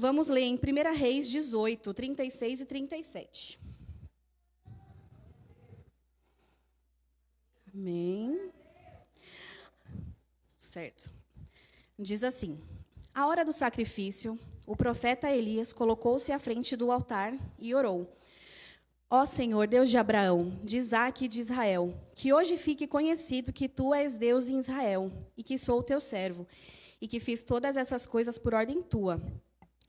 Vamos ler em 1 Reis 18, 36 e 37. Amém. Certo. Diz assim: à hora do sacrifício, o profeta Elias colocou-se à frente do altar e orou: ó Senhor, Deus de Abraão, de Isaque e de Israel, que hoje fique conhecido que tu és Deus em Israel, e que sou o teu servo, e que fiz todas essas coisas por ordem tua.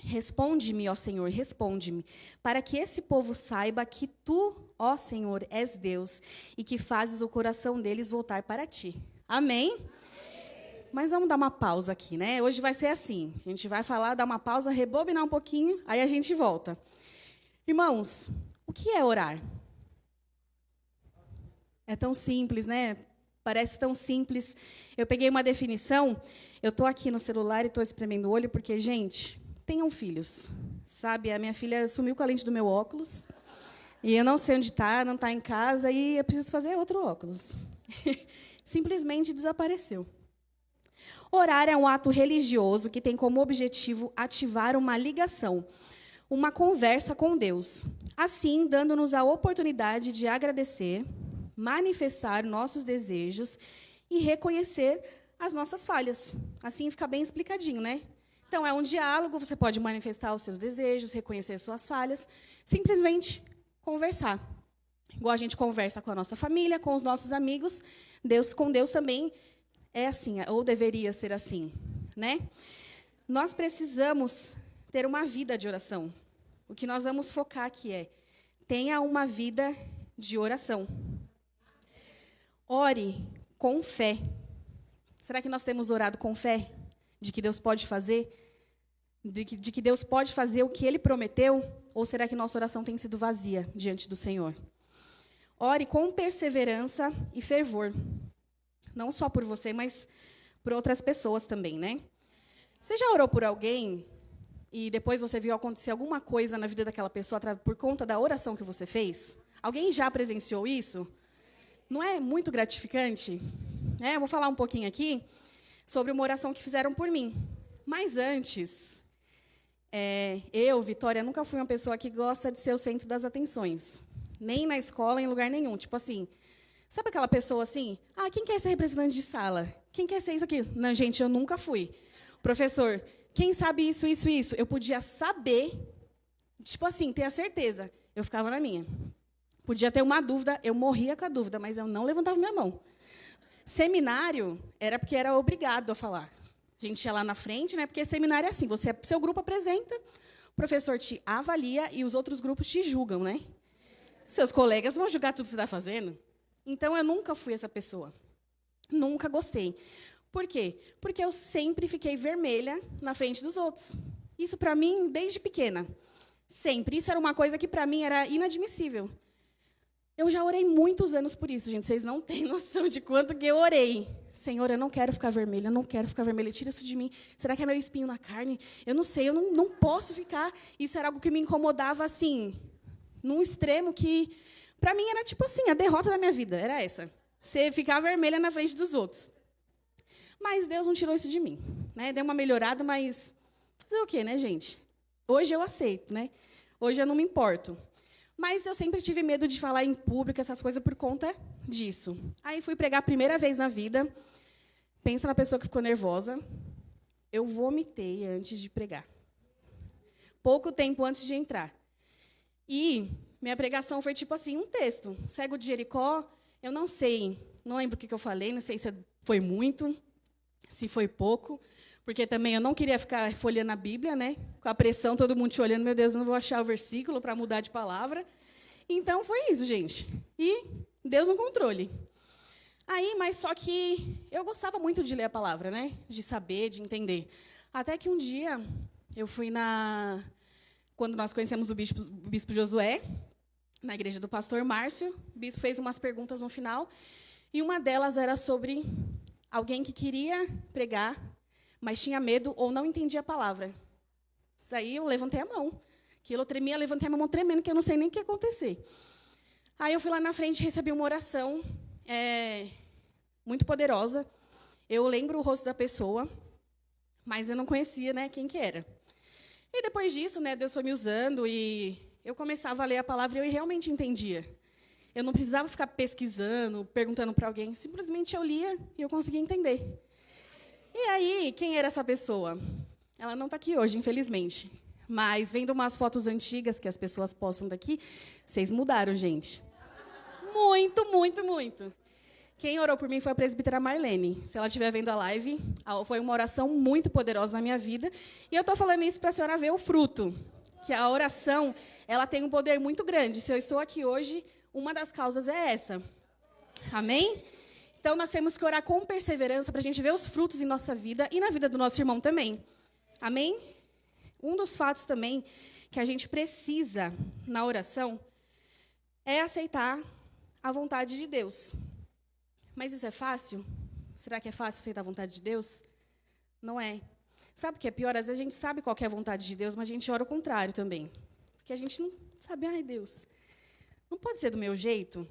Responde-me, ó Senhor, responde-me, para que esse povo saiba que tu, ó Senhor, és Deus, e que fazes o coração deles voltar para ti. Amém? Mas vamos dar uma pausa aqui, né? Hoje vai ser assim, a gente vai falar, dar uma pausa, rebobinar um pouquinho, aí a gente volta. Irmãos, o que é orar? É tão simples, né? Parece tão simples. Eu peguei uma definição, eu estou aqui no celular e estou espremendo o olho, porque, gente, tenham filhos, sabe? A minha filha sumiu com a lente do meu óculos, e eu não sei onde está, não está em casa, e eu preciso fazer outro óculos. Simplesmente desapareceu. Orar é um ato religioso que tem como objetivo ativar uma ligação, uma conversa com Deus, assim dando-nos a oportunidade de agradecer, manifestar nossos desejos e reconhecer as nossas falhas. Assim fica bem explicadinho, né? Então, é um diálogo, você pode manifestar os seus desejos, reconhecer suas falhas, simplesmente conversar. Igual a gente conversa com a nossa família, com os nossos amigos, com Deus também é assim, ou deveria ser assim, né? Nós precisamos ter uma vida de oração. O que nós vamos focar aqui é: tenha uma vida de oração. Ore com fé. Será que nós temos orado com fé? De que Deus pode fazer? De que Deus pode fazer o que Ele prometeu? Ou será que nossa oração tem sido vazia diante do Senhor? Ore com perseverança e fervor. Não só por você, mas por outras pessoas também, né? Você já orou por alguém e depois você viu acontecer alguma coisa na vida daquela pessoa por conta da oração que você fez? Alguém já presenciou isso? Não é muito gratificante? Eu vou falar um pouquinho aqui sobre uma oração que fizeram por mim. Mas antes, eu, Vitória, nunca fui uma pessoa que gosta de ser o centro das atenções. Nem na escola, em lugar nenhum. Tipo assim, sabe aquela pessoa assim? Ah, quem quer ser representante de sala? Quem quer ser isso aqui? Não, gente, eu nunca fui. Professor, quem sabe isso, isso, isso? Eu podia saber, tipo assim, ter a certeza. Eu ficava na minha. Podia ter uma dúvida, eu morria com a dúvida, mas eu não levantava minha mão. Seminário era porque era obrigado a falar. A gente ia lá na frente, né? Porque seminário é assim, seu grupo apresenta, o professor te avalia e os outros grupos te julgam, né? Seus colegas vão julgar tudo que você está fazendo. Então, eu nunca fui essa pessoa. Nunca gostei. Por quê? Porque eu sempre fiquei vermelha na frente dos outros. Isso, para mim, desde pequena. Sempre. Isso era uma coisa que, para mim, era inadmissível. Eu já orei muitos anos por isso, gente. Vocês não têm noção de quanto que eu orei. Senhor, eu não quero ficar vermelha, eu não quero ficar vermelha. Tira isso de mim. Será que é meu espinho na carne? Eu não sei, eu não posso ficar. Isso era algo que me incomodava, assim, num extremo que, para mim, era tipo assim, a derrota da minha vida. Era essa. Você ficar vermelha na frente dos outros. Mas Deus não tirou isso de mim, né? Deu uma melhorada, mas fazer o quê, né, gente? Hoje eu aceito, né? Hoje eu não me importo. Mas eu sempre tive medo de falar em público, essas coisas, por conta disso. Aí fui pregar a primeira vez na vida. Pensa na pessoa que ficou nervosa. Eu vomitei antes de pregar. Pouco tempo antes de entrar. E minha pregação foi tipo assim, um texto. Cego de Jericó, eu não sei, não lembro o que eu falei, não sei se foi muito, se foi pouco, porque também eu não queria ficar folheando a Bíblia, né? Com a pressão, todo mundo te olhando, meu Deus, eu não vou achar o versículo para mudar de palavra. Então, foi isso, gente. E Deus no controle. Aí, mas só que eu gostava muito de ler a palavra, né? De saber, de entender. Até que um dia, eu fui quando nós conhecemos o bispo Josué, na igreja do pastor Márcio, o bispo fez umas perguntas no final, e uma delas era sobre alguém que queria pregar, mas tinha medo ou não entendia a palavra. Isso aí eu levantei a mão. Aquilo eu tremia, levantei a mão tremendo, que eu não sei nem o que ia acontecer. Aí eu fui lá na frente e recebi uma oração muito poderosa. Eu lembro o rosto da pessoa, mas eu não conhecia, né, quem que era. E depois disso, né, Deus foi me usando e eu começava a ler a palavra e eu realmente entendia. Eu não precisava ficar pesquisando, perguntando para alguém, simplesmente eu lia e eu conseguia entender. E aí, quem era essa pessoa? Ela não está aqui hoje, infelizmente. Mas, vendo umas fotos antigas que as pessoas postam daqui, vocês mudaram, gente. Muito, muito, muito. Quem orou por mim foi a presbítera Marlene. Se ela estiver vendo a live, foi uma oração muito poderosa na minha vida. E eu estou falando isso para a senhora ver o fruto. Que a oração, ela tem um poder muito grande. Se eu estou aqui hoje, uma das causas é essa. Amém? Então, nós temos que orar com perseverança para a gente ver os frutos em nossa vida e na vida do nosso irmão também. Amém? Um dos fatos também que a gente precisa na oração é aceitar a vontade de Deus. Mas isso é fácil? Será que é fácil aceitar a vontade de Deus? Não é. Sabe o que é pior? Às vezes a gente sabe qual é a vontade de Deus, mas a gente ora o contrário também. Porque a gente não sabe, ai, Deus, não pode ser do meu jeito?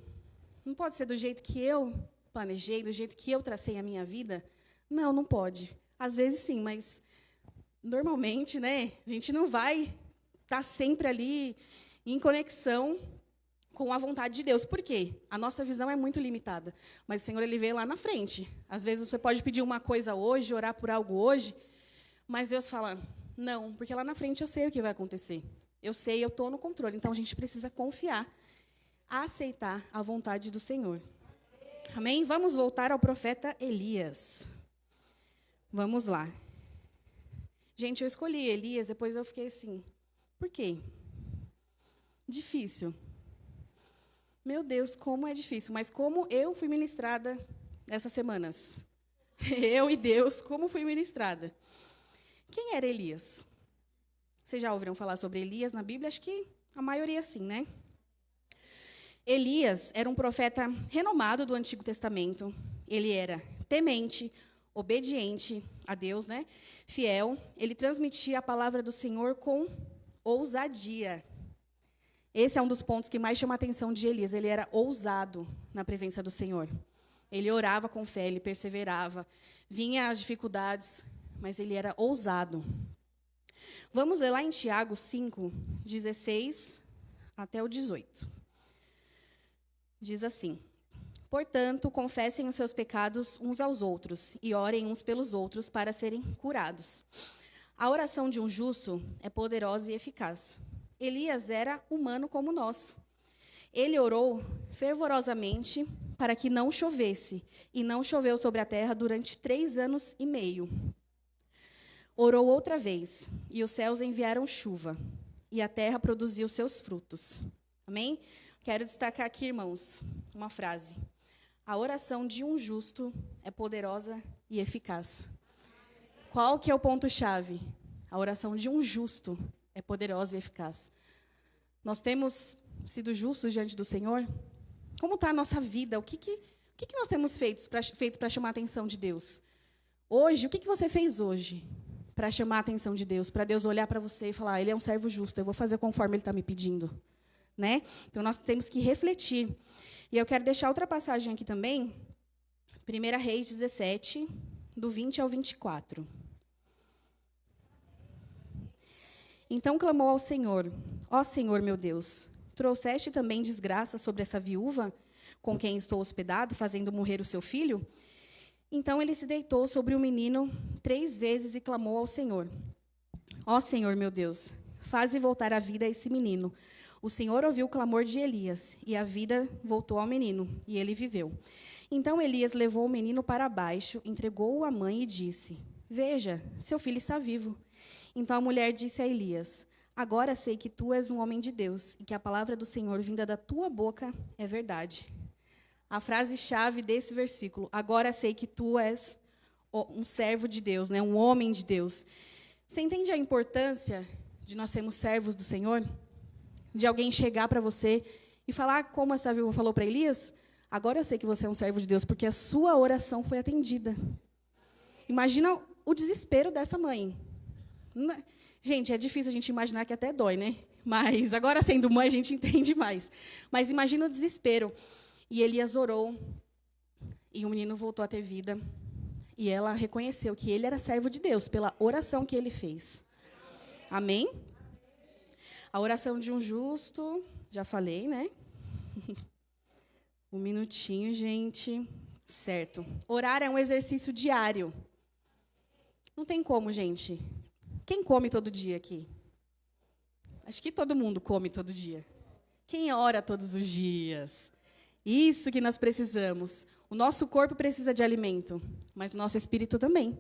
Não pode ser do jeito que eu planejei, do jeito que eu tracei a minha vida? Não, não pode. Às vezes sim, mas normalmente, né, a gente não vai estar sempre ali em conexão com a vontade de Deus. Por quê? A nossa visão é muito limitada. Mas o Senhor, Ele vê lá na frente. Às vezes você pode pedir uma coisa hoje, orar por algo hoje, mas Deus fala, não, porque lá na frente eu sei o que vai acontecer. Eu sei, eu estou no controle. Então, a gente precisa confiar, aceitar a vontade do Senhor. Amém? Vamos voltar ao profeta Elias. Vamos lá. Gente, eu escolhi Elias, depois eu fiquei assim, por quê? Difícil. Meu Deus, como é difícil. Mas como eu fui ministrada essas semanas. Eu e Deus, como fui ministrada. Quem era Elias? Vocês já ouviram falar sobre Elias na Bíblia? Acho que a maioria sim, né? Elias era um profeta renomado do Antigo Testamento. Ele era temente, obediente a Deus, né? Fiel. Ele transmitia a palavra do Senhor com ousadia. Esse é um dos pontos que mais chama a atenção de Elias. Ele era ousado na presença do Senhor. Ele orava com fé, ele perseverava. Vinha as dificuldades, mas ele era ousado. Vamos ler lá em Tiago 5, 16 até o 18. Diz assim: portanto, confessem os seus pecados uns aos outros e orem uns pelos outros para serem curados. A oração de um justo é poderosa e eficaz. Elias era humano como nós. Ele orou fervorosamente para que não chovesse, e não choveu sobre a terra durante 3 anos e meio. Orou outra vez, e os céus enviaram chuva, e a terra produziu seus frutos. Amém? Quero destacar aqui, irmãos, uma frase. A oração de um justo é poderosa e eficaz. Qual que é o ponto-chave? A oração de um justo é poderosa e eficaz. Nós temos sido justos diante do Senhor? Como está a nossa vida? O que nós temos feito para chamar a atenção de Deus? Hoje, o que você fez hoje para chamar a atenção de Deus? Para Deus olhar para você e falar, Ele é um servo justo, eu vou fazer conforme Ele está me pedindo. Né? Então, nós temos que refletir. E eu quero deixar outra passagem aqui também, 1 Reis 17, do 20 ao 24. Então clamou ao Senhor, ó Senhor meu Deus, trouxeste também desgraça sobre essa viúva com quem estou hospedado, fazendo morrer o seu filho? Então ele se deitou sobre o menino 3 vezes e clamou ao Senhor, ó Senhor meu Deus, faze voltar a vida a esse menino. O Senhor ouviu o clamor de Elias, e a vida voltou ao menino, e ele viveu. Então Elias levou o menino para baixo, entregou-o à mãe e disse, veja, seu filho está vivo. Então a mulher disse a Elias, agora sei que tu és um homem de Deus, e que a palavra do Senhor vinda da tua boca é verdade. A frase-chave desse versículo, agora sei que tu és um servo de Deus, né, um homem de Deus. Você entende a importância de nós sermos servos do Senhor? De alguém chegar para você e falar como essa viúva falou para Elias, agora eu sei que você é um servo de Deus, porque a sua oração foi atendida. Imagina o desespero dessa mãe. Gente, é difícil a gente imaginar, que até dói, né? Mas agora, sendo mãe, a gente entende mais. Mas imagina o desespero. E Elias orou, e o menino voltou a ter vida. E ela reconheceu que ele era servo de Deus, pela oração que ele fez. Amém? A oração de um justo, já falei, né? Um minutinho, gente. Certo. Orar é um exercício diário. Não tem como, gente. Quem come todo dia aqui? Acho que todo mundo come todo dia. Quem ora todos os dias? Isso que nós precisamos. O nosso corpo precisa de alimento, mas o nosso espírito também.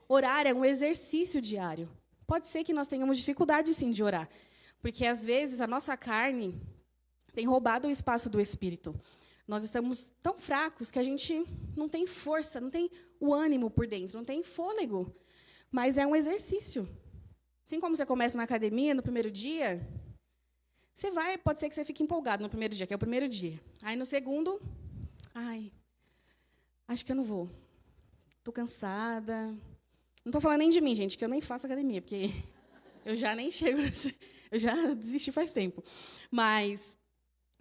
Orar é um exercício diário. Pode ser que nós tenhamos dificuldade, sim, de orar, porque, às vezes, a nossa carne tem roubado o espaço do espírito. Nós estamos tão fracos que a gente não tem força, não tem o ânimo por dentro, não tem fôlego. Mas é um exercício. Assim como você começa na academia, no primeiro dia, você vai, pode ser que você fique empolgado no primeiro dia, que é o primeiro dia. Aí, no segundo, acho que eu não vou. Estou cansada. Não estou falando nem de mim, gente, que eu nem faço academia, porque eu já nem chego, eu já desisti faz tempo. Mas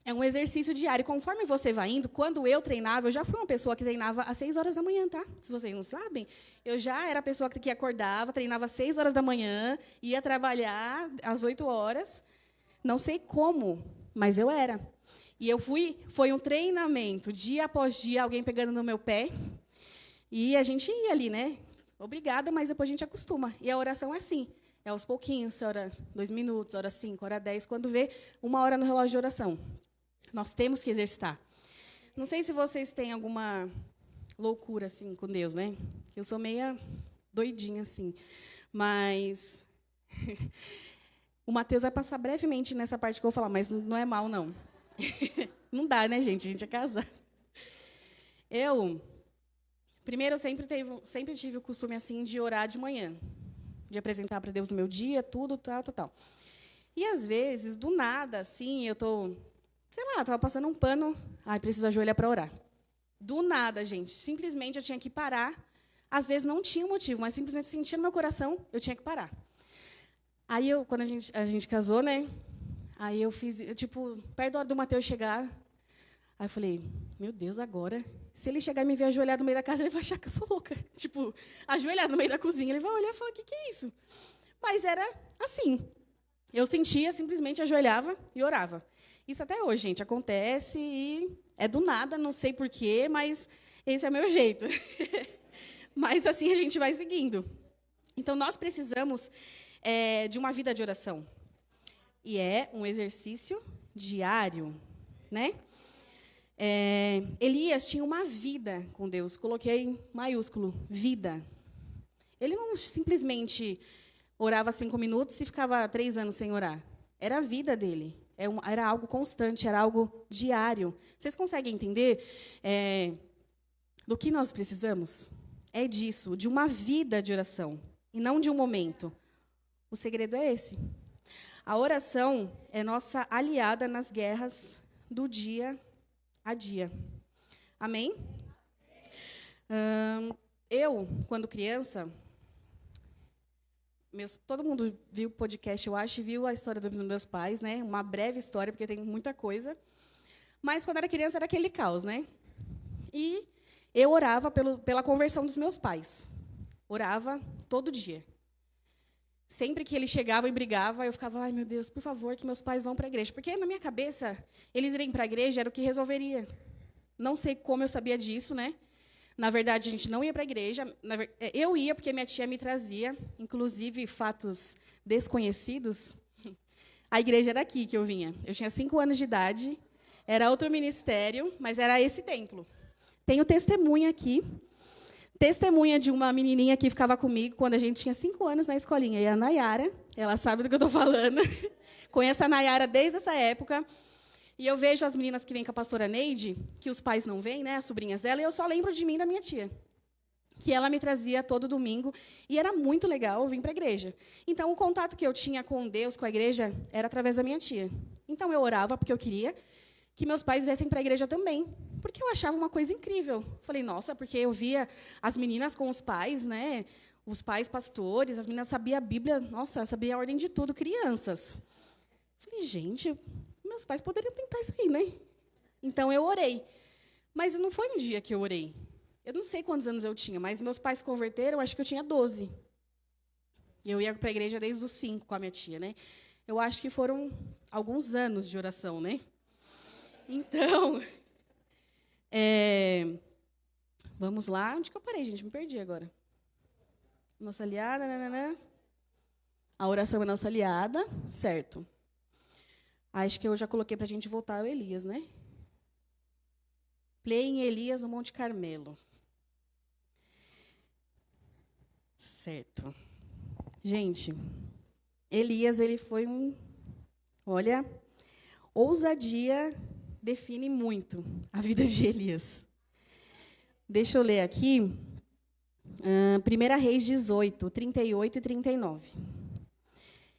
é um exercício diário. Conforme você vai indo, quando eu treinava, eu já fui uma pessoa que treinava às 6 horas da manhã, tá? Se vocês não sabem, eu já era a pessoa que acordava, treinava às 6 horas da manhã, ia trabalhar às 8 horas. Não sei como, mas eu era. E foi um treinamento, dia após dia, alguém pegando no meu pé. E a gente ia ali, né? Obrigada, mas depois a gente acostuma. E a oração é assim. É aos pouquinhos, você ora 2 minutos, ora 5, ora 10. Quando vê, 1 hora no relógio de oração. Nós temos que exercitar. Não sei se vocês têm alguma loucura assim com Deus, né? Eu sou meia doidinha assim. Mas o Mateus vai passar brevemente nessa parte que eu vou falar, mas não é mal, não. Não dá, né, gente? A gente é casado. Primeiro, eu sempre tive o costume assim de orar de manhã, de apresentar para Deus no meu dia, tudo, tal. E, às vezes, do nada, assim, eu estava passando um pano, preciso ajoelhar para orar. Do nada, gente, simplesmente eu tinha que parar. Às vezes não tinha motivo, mas simplesmente sentia no meu coração, eu tinha que parar. Aí, quando a gente casou, né? Aí eu fiz, perto da hora do Mateus chegar, aí eu falei, meu Deus, agora, se ele chegar e me ver ajoelhado no meio da casa, ele vai achar que eu sou louca. Ajoelhado no meio da cozinha, ele vai olhar e falar, o que é isso? Mas era assim. Eu sentia, simplesmente ajoelhava e orava. Isso até hoje, gente, acontece e é do nada, não sei porquê, mas esse é o meu jeito. Mas assim a gente vai seguindo. Então, nós precisamos de uma vida de oração. E é um exercício diário, né? Elias tinha uma vida com Deus. Coloquei em maiúsculo, vida. Ele não simplesmente orava 5 minutos e ficava 3 anos sem orar. Era a vida dele. Era algo constante, era algo diário. Vocês conseguem entender do que nós precisamos? É disso, de uma vida de oração, e não de um momento. O segredo é esse. A oração é nossa aliada nas guerras do dia a dia. Amém? Eu, quando criança, todo mundo viu o podcast, eu acho, e viu a história dos meus pais, né? Uma breve história, porque tem muita coisa. Mas, quando era criança, era aquele caos, né? E eu orava pela conversão dos meus pais. Orava todo dia. Sempre que ele chegava e brigava, eu ficava, ai, meu Deus, por favor, que meus pais vão para a igreja. Porque, na minha cabeça, eles irem para a igreja era o que resolveria. Não sei como eu sabia disso, né? Na verdade, a gente não ia para a igreja. Eu ia porque minha tia me trazia, inclusive, fatos desconhecidos. A igreja era aqui que eu vinha. Eu tinha 5 anos de idade, era outro ministério, mas era esse templo. Tenho testemunha aqui. Testemunha de uma menininha que ficava comigo quando a gente tinha 5 anos na escolinha. E a Nayara, ela sabe do que eu estou falando. Conheço a Nayara desde essa época. E eu vejo as meninas que vêm com a pastora Neide, que os pais não vêm, né, as sobrinhas dela, e eu só lembro de mim e da minha tia, que ela me trazia todo domingo. E era muito legal vir para a igreja. Então, o contato que eu tinha com Deus, com a igreja, era através da minha tia. Então, eu orava porque eu queria que meus pais viessem para a igreja também, porque eu achava uma coisa incrível. Falei, nossa, porque eu via as meninas com os pais, né? Os pais pastores, as meninas sabiam a Bíblia, nossa, sabia a ordem de tudo, crianças. Falei, gente, meus pais poderiam tentar isso aí, né? Então, eu orei. Mas não foi um dia que eu orei. Eu não sei quantos anos eu tinha, mas meus pais se converteram, acho que eu tinha 12. Eu ia para a igreja desde os 5 com a minha tia, né? Eu acho que foram alguns anos de oração, né? Então, vamos lá. Onde que eu parei, gente? Me perdi agora. Nossa aliada, nananã. A oração é nossa aliada, certo. Acho que eu já coloquei para a gente voltar ao Elias, né? Play em Elias no Monte Carmelo. Certo. Gente, Elias, ele foi Olha, ousadia define muito a vida de Elias. Deixa eu ler aqui, 1 Reis 18, 38 e 39.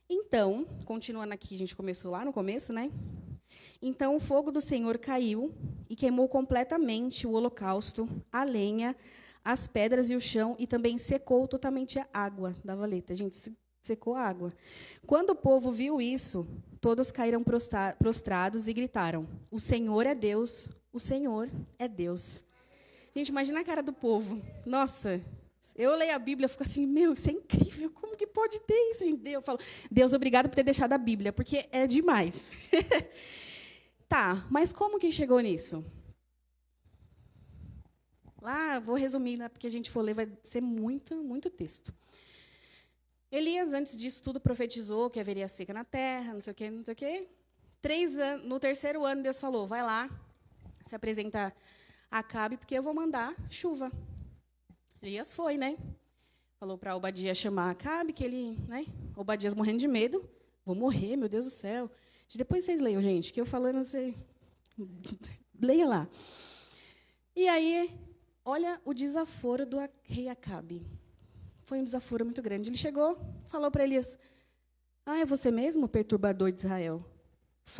Então, continuando aqui, a gente começou lá no começo, né? Então o fogo do Senhor caiu e queimou completamente o holocausto, a lenha, as pedras e o chão, e também secou totalmente a água da valeta. Gente, secou a água. Quando o povo viu isso, todos caíram prostrados e gritaram: o Senhor é Deus, o Senhor é Deus. Gente, imagina a cara do povo. Nossa, eu leio a Bíblia e fico assim, meu, isso é incrível, como que pode ter isso, gente? Eu falo, Deus, obrigado por ter deixado a Bíblia, porque é demais. Tá, mas como que chegou nisso? Lá, vou resumir, né, porque a gente for ler, vai ser muito texto. Elias, antes disso tudo, profetizou que haveria seca na terra, não sei o quê, não sei o quê. No 3º ano, Deus falou, vai lá, se apresenta a Acabe, porque eu vou mandar chuva. Elias foi, né? Falou para Obadias chamar Acabe, que ele, né? Obadias morrendo de medo. Vou morrer, meu Deus do céu. Depois vocês leiam, gente, que eu falando, você... Leia lá. E aí, olha o desaforo do rei Acabe. Foi um desaforo muito grande. Ele chegou, falou para Elias, é você mesmo, perturbador de Israel?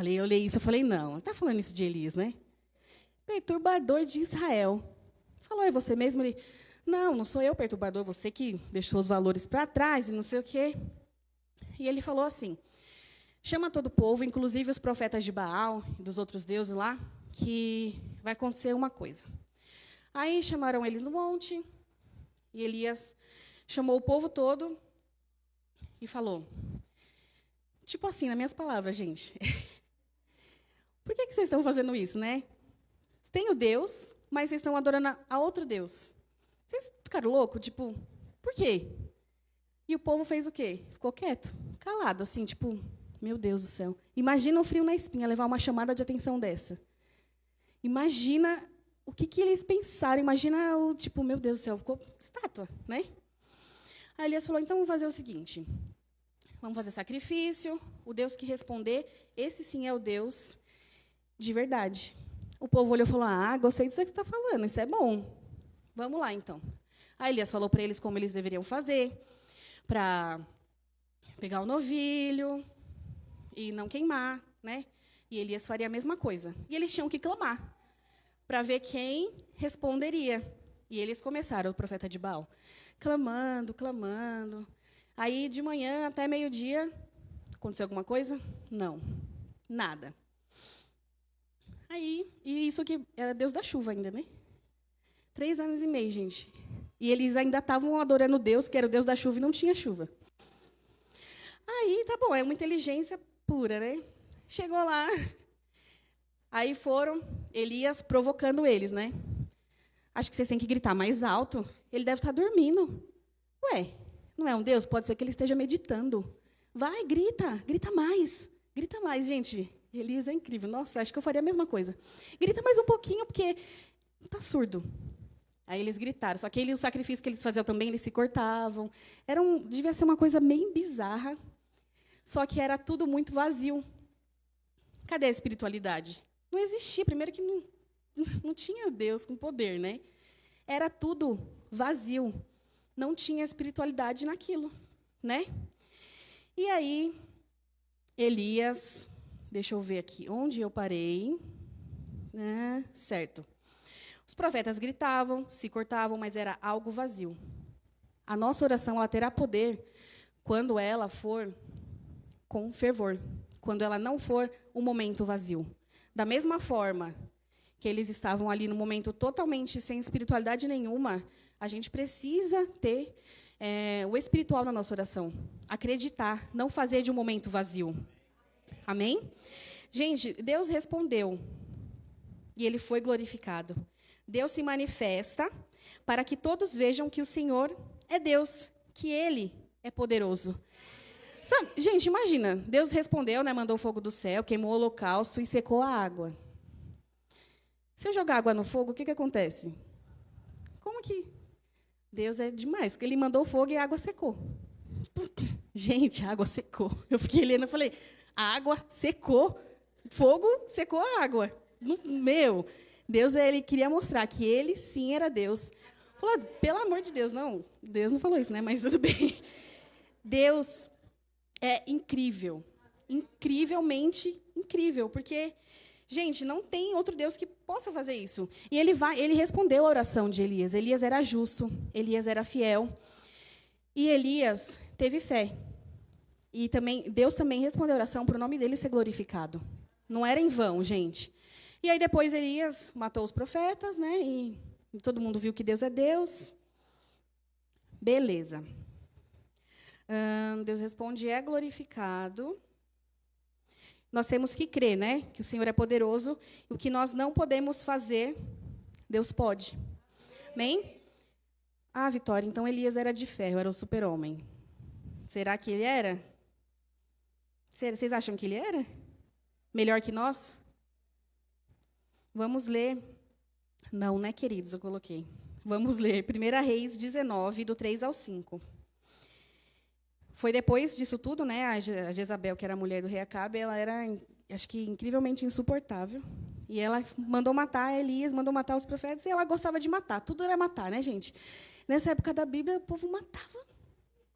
Eu li isso, eu falei, não, está falando isso de Elias, né? Perturbador de Israel. Falou, é você mesmo? Ele, não sou eu perturbador, você que deixou os valores para trás e não sei o quê. E ele falou assim, chama todo o povo, inclusive os profetas de Baal e dos outros deuses lá, que vai acontecer uma coisa. Aí chamaram eles no monte, e Elias chamou o povo todo e falou, tipo assim, nas minhas palavras, gente, por que vocês estão fazendo isso, né? Tem o Deus, mas vocês estão adorando a outro Deus. Vocês ficaram loucos? Tipo, por quê? E o povo fez o quê? Ficou quieto, calado, assim, tipo, meu Deus do céu. Imagina o frio na espinha, levar uma chamada de atenção dessa. Imagina o que eles pensaram. Imagina o tipo, meu Deus do céu, ficou estátua, né? Aí Elias falou, então vamos fazer o seguinte. Vamos fazer sacrifício. O Deus que responder, esse sim é o Deus de verdade. O povo olhou e falou, gostei disso que você está falando, isso é bom. Vamos lá, então. Aí Elias falou para eles como eles deveriam fazer, para pegar o novilho e não queimar, né? E Elias faria a mesma coisa. E eles tinham que clamar, para ver quem responderia. E eles começaram, o profeta de Baal, clamando. Aí, de manhã até meio-dia, aconteceu alguma coisa? Não, nada. Aí, e isso que era Deus da chuva ainda, né? 3 anos e meio, gente. E eles ainda estavam adorando Deus, que era o Deus da chuva, e não tinha chuva. Aí, tá bom, é uma inteligência pura, né? Chegou lá, aí foram Elias provocando eles, né? Acho que vocês têm que gritar mais alto. Ele deve estar dormindo. Ué, não é um Deus? Pode ser que ele esteja meditando. Vai, grita mais. Grita mais, gente. Elias é incrível. Nossa, acho que eu faria a mesma coisa. Grita mais um pouquinho, porque está surdo. Aí eles gritaram. Só que o sacrifício que eles faziam também, eles se cortavam. Devia ser uma coisa meio bizarra. Só que era tudo muito vazio. Cadê a espiritualidade? Não existia. Primeiro que não tinha Deus com poder, né? Era tudo vazio. Não tinha espiritualidade naquilo, né? E aí, Elias... Deixa eu ver aqui onde eu parei. Certo. Os profetas gritavam, se cortavam, mas era algo vazio. A nossa oração ela terá poder quando ela for com fervor, quando ela não for um momento vazio. Da mesma forma que eles estavam ali no momento totalmente sem espiritualidade nenhuma, a gente precisa ter o espiritual na nossa oração. Acreditar, não fazer de um momento vazio. Amém? Gente, Deus respondeu e ele foi glorificado. Deus se manifesta para que todos vejam que o Senhor é Deus, que ele é poderoso. Sabe, gente, imagina, Deus respondeu, né, mandou fogo do céu, queimou o holocausto e secou a água. Se eu jogar água no fogo, o que acontece? Como que... Deus é demais, ele mandou fogo e a água secou. Gente, a água secou. Eu fiquei lendo e falei, a água secou, fogo secou a água. Meu, Deus, ele queria mostrar que ele sim era Deus. Falou, pelo amor de Deus, não. Deus não falou isso, né? Mas tudo bem. Deus é incrível. Incrivelmente incrível. Porque, gente, não tem outro Deus que possa fazer isso. E ele respondeu a oração de Elias. Elias era justo, Elias era fiel. E Elias teve fé. E Deus também respondeu a oração para o nome dele ser glorificado. Não era em vão, gente. E aí depois Elias matou os profetas, né? E todo mundo viu que Deus é Deus. Beleza. Deus responde, é glorificado. Nós temos que crer, né? Que o Senhor é poderoso. E o que nós não podemos fazer, Deus pode. Amém? Ah, Vitória, então Elias era de ferro, era o super-homem. Será que ele era? Vocês acham que ele era? Melhor que nós? Vamos ler. Não, né, queridos? Eu coloquei. Vamos ler 1 Reis 19, do 3 ao 5. Foi depois disso tudo, né? A Jezabel, que era a mulher do rei Acabe, ela era, acho que, incrivelmente insuportável. E ela mandou matar Elias, mandou matar os profetas, e ela gostava de matar. Tudo era matar, né, gente? Nessa época da Bíblia, o povo matava.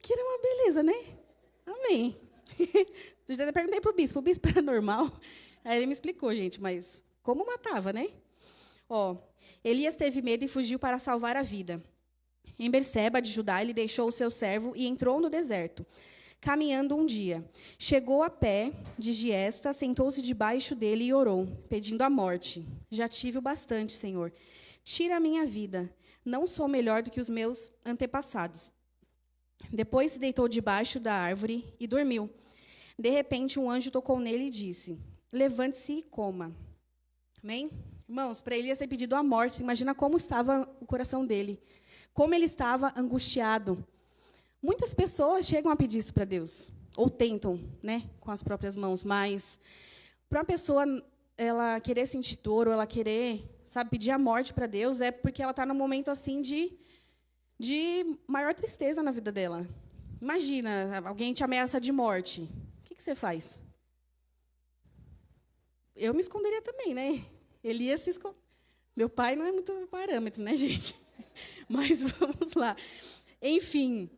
Que era uma beleza, né? Amém. Eu já perguntei para o bispo era normal? Aí ele me explicou, gente, mas como matava, né? Elias teve medo e fugiu para salvar a vida. Em Berseba, de Judá, ele deixou o seu servo e entrou no deserto. Caminhando um dia, chegou a pé de Giesta, sentou-se debaixo dele e orou, pedindo a morte. Já tive o bastante, Senhor. Tira a minha vida. Não sou melhor do que os meus antepassados. Depois se deitou debaixo da árvore e dormiu. De repente, um anjo tocou nele e disse, levante-se e coma. Amém? Irmãos, para Elias ter pedido a morte, imagina como estava o coração dele. Como ele estava angustiado. Muitas pessoas chegam a pedir isso para Deus. Ou tentam, né, com as próprias mãos. Mas, para uma pessoa ela querer sentir dor, ou ela querer, pedir a morte para Deus, é porque ela está num momento assim de maior tristeza na vida dela. Imagina, alguém te ameaça de morte. O que você faz? Eu me esconderia também, né? Elias se esconde. Meu pai não é muito parâmetro, né, gente? Mas vamos lá. Enfim,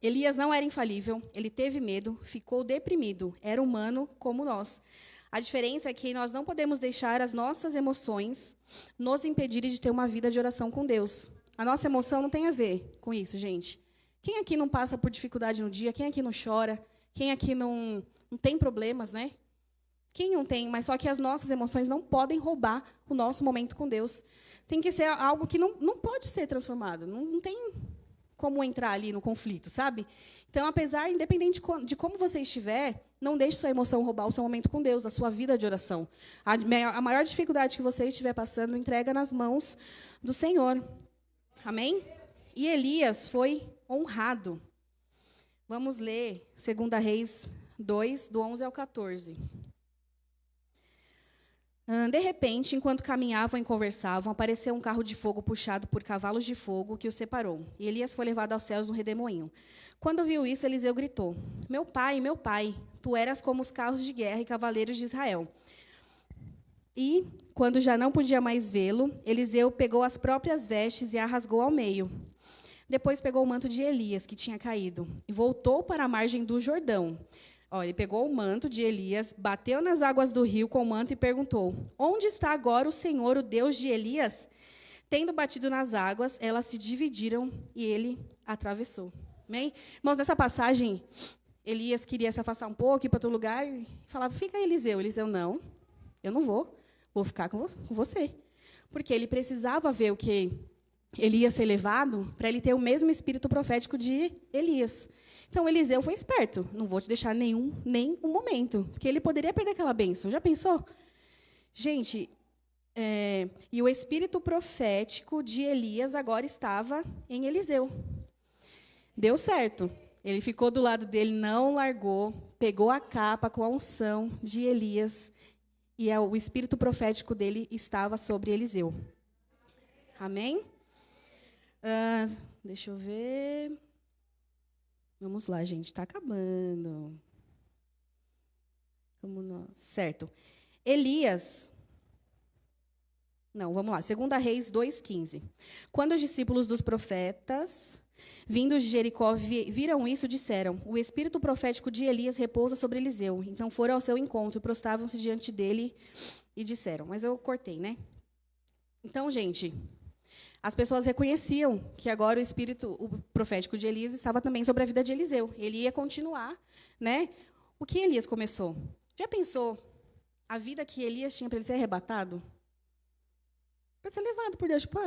Elias não era infalível, ele teve medo, ficou deprimido, era humano como nós. A diferença é que nós não podemos deixar as nossas emoções nos impedirem de ter uma vida de oração com Deus. A nossa emoção não tem a ver com isso, gente. Quem aqui não passa por dificuldade no dia? Quem aqui não chora? Quem aqui não tem problemas, né? Quem não tem? Mas só que as nossas emoções não podem roubar o nosso momento com Deus. Tem que ser algo que não pode ser transformado. Não tem como entrar ali no conflito, sabe? Então, independente de como você estiver, não deixe sua emoção roubar o seu momento com Deus, a sua vida de oração. A maior dificuldade que você estiver passando, entrega nas mãos do Senhor. Amém? E Elias foi honrado. Vamos ler 2 Reis 2, do 11 ao 14. De repente, enquanto caminhavam e conversavam, apareceu um carro de fogo puxado por cavalos de fogo que os separou. E Elias foi levado aos céus no redemoinho. Quando viu isso, Eliseu gritou, meu pai, tu eras como os carros de guerra e cavaleiros de Israel. E, quando já não podia mais vê-lo, Eliseu pegou as próprias vestes e a rasgou ao meio. Depois pegou o manto de Elias, que tinha caído, e voltou para a margem do Jordão. Ele pegou o manto de Elias, bateu nas águas do rio com o manto e perguntou, onde está agora o Senhor, o Deus de Elias? Tendo batido nas águas, elas se dividiram e ele atravessou. Amém? Irmãos, nessa passagem, Elias queria se afastar um pouco, ir para outro lugar, e falava, fica Eliseu. Eliseu, não, eu não vou ficar com você. Porque ele precisava ver o que ele ia ser levado para ele ter o mesmo espírito profético de Elias. Então, Eliseu foi esperto. Não vou te deixar nem um momento, porque ele poderia perder aquela bênção. Já pensou? Gente, e o espírito profético de Elias agora estava em Eliseu. Deu certo. Ele ficou do lado dele, não largou, pegou a capa com a unção de Elias, e o espírito profético dele estava sobre Eliseu. Amém? Deixa eu ver. Vamos lá, gente, está acabando. Certo. Elias. Não, vamos lá. 2 Reis 2,15. Quando os discípulos dos profetas, vindos de Jericó, viram isso, disseram: o espírito profético de Elias repousa sobre Eliseu. Então foram ao seu encontro, prostravam-se diante dele e disseram. Mas eu cortei, né? Então, gente, as pessoas reconheciam que agora o espírito profético de Elias estava também sobre a vida de Eliseu. Ele ia continuar, né? O que Elias começou? Já pensou a vida que Elias tinha para ele ser arrebatado? Para ser levado por Deus, tipo,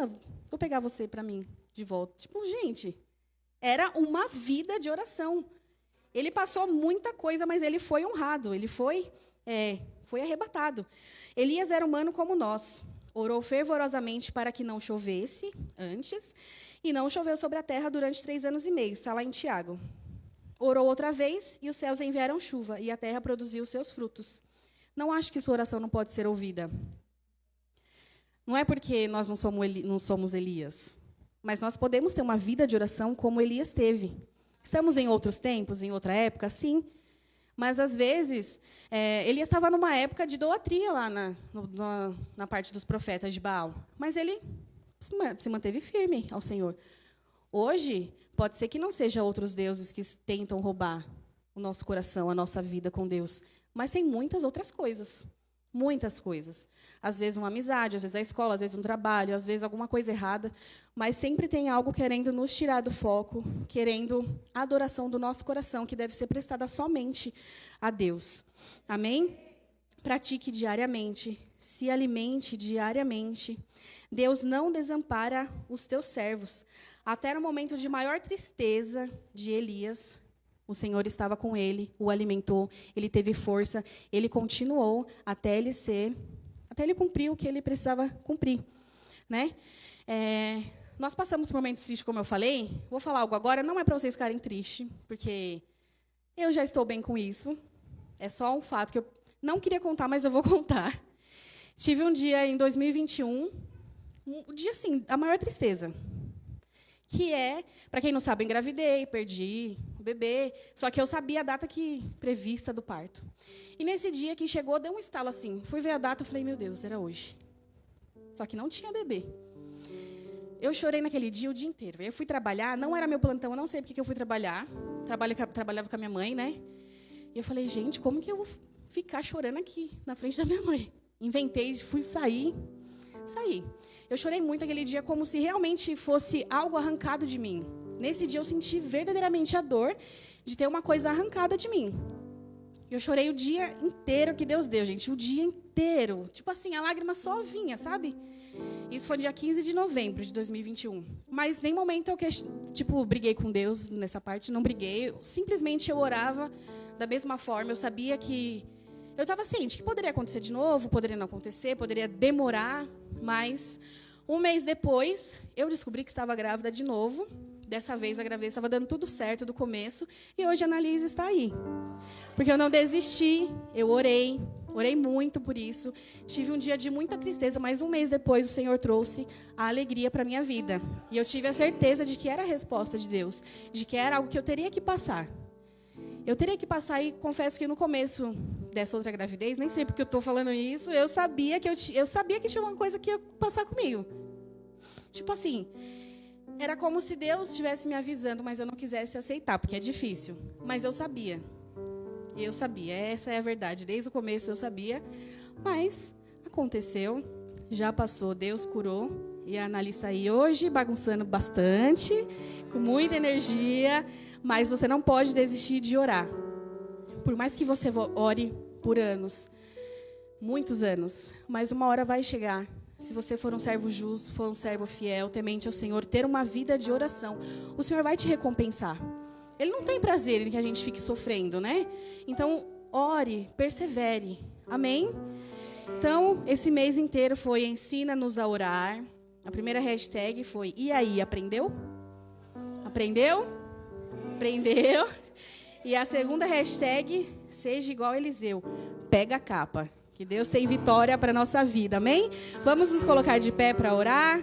vou pegar você para mim de volta. Tipo, gente, era uma vida de oração. Ele passou muita coisa, mas ele foi honrado, ele foi arrebatado. Elias era humano como nós. Orou fervorosamente para que não chovesse antes, e não choveu sobre a terra durante 3 anos e meio. Está lá em Tiago. Orou outra vez, e os céus enviaram chuva, e a terra produziu os seus frutos. Não acho que sua oração não pode ser ouvida. Não é porque nós não somos Elias, mas nós podemos ter uma vida de oração como Elias teve. Estamos em outros tempos, em outra época, sim. Mas, às vezes, Elias estava numa época de idolatria lá na parte dos profetas de Baal. Mas ele se manteve firme ao Senhor. Hoje, pode ser que não seja outros deuses que tentam roubar o nosso coração, a nossa vida com Deus. Mas tem muitas outras coisas. Muitas coisas. Às vezes uma amizade, às vezes a escola, às vezes um trabalho, às vezes alguma coisa errada. Mas sempre tem algo querendo nos tirar do foco, querendo a adoração do nosso coração, que deve ser prestada somente a Deus. Amém? Pratique diariamente, se alimente diariamente. Deus não desampara os teus servos. Até no momento de maior tristeza de Elias, o Senhor estava com ele, o alimentou, ele teve força, ele continuou até ele cumprir o que ele precisava cumprir, né? Nós passamos por momentos tristes, como eu falei. Vou falar algo agora, não é para vocês ficarem tristes, porque eu já estou bem com isso. É só um fato que eu não queria contar, mas eu vou contar. Tive um dia em 2021, um dia assim, a maior tristeza, que para quem não sabe, eu engravidei, perdi o bebê, só que eu sabia a data prevista do parto. E nesse dia que chegou, deu um estalo assim. Fui ver a data, eu falei, meu Deus, era hoje. Só que não tinha bebê. Eu chorei naquele dia o dia inteiro. Eu fui trabalhar, não era meu plantão, eu não sei porque eu fui trabalhar. Trabalhava com a minha mãe, né? E eu falei, gente, como que eu vou ficar chorando aqui, na frente da minha mãe? Inventei, fui saí. Eu chorei muito aquele dia, como se realmente fosse algo arrancado de mim. Nesse dia eu senti verdadeiramente a dor de ter uma coisa arrancada de mim. Eu chorei o dia inteiro que Deus deu, gente. O dia inteiro. Tipo assim, a lágrima só vinha, sabe? Isso foi dia 15 de novembro de 2021. Mas nem momento eu briguei com Deus nessa parte. Não briguei. Simplesmente eu orava da mesma forma. Eu sabia que... Eu estava ciente que poderia acontecer de novo, poderia não acontecer, poderia demorar. Mas um mês depois, eu descobri que estava grávida de novo. Dessa vez, a gravidez estava dando tudo certo do começo. E hoje a Annalise está aí. Porque eu não desisti, eu orei muito por isso. Tive um dia de muita tristeza, mas um mês depois o Senhor trouxe a alegria para a minha vida. E eu tive a certeza de que era a resposta de Deus, de que era algo que eu teria que passar. Eu teria que passar, e confesso que no começo dessa outra gravidez, nem sei porque eu estou falando isso, eu sabia que tinha uma coisa que ia passar comigo. Tipo assim, era como se Deus estivesse me avisando, mas eu não quisesse aceitar, porque é difícil. Mas eu sabia. Essa é a verdade. Desde o começo eu sabia, mas aconteceu, já passou, Deus curou. E a Annalise está aí hoje, bagunçando bastante, com muita energia, mas você não pode desistir de orar. Por mais que você ore por anos, muitos anos, mas uma hora vai chegar Se você for um servo justo, for um servo fiel, temente ao Senhor, ter uma vida de oração, o Senhor vai te recompensar. Ele não tem prazer em que a gente fique sofrendo, né? Então, ore, persevere. Amém? Então, esse mês inteiro foi Ensina-nos a orar. A primeira hashtag foi E aí, aprendeu? Aprendeu? Aprendeu? E a segunda hashtag, Seja igual Eliseu. Pega a capa. Que Deus tem vitória para a nossa vida, amém? Vamos nos colocar de pé para orar.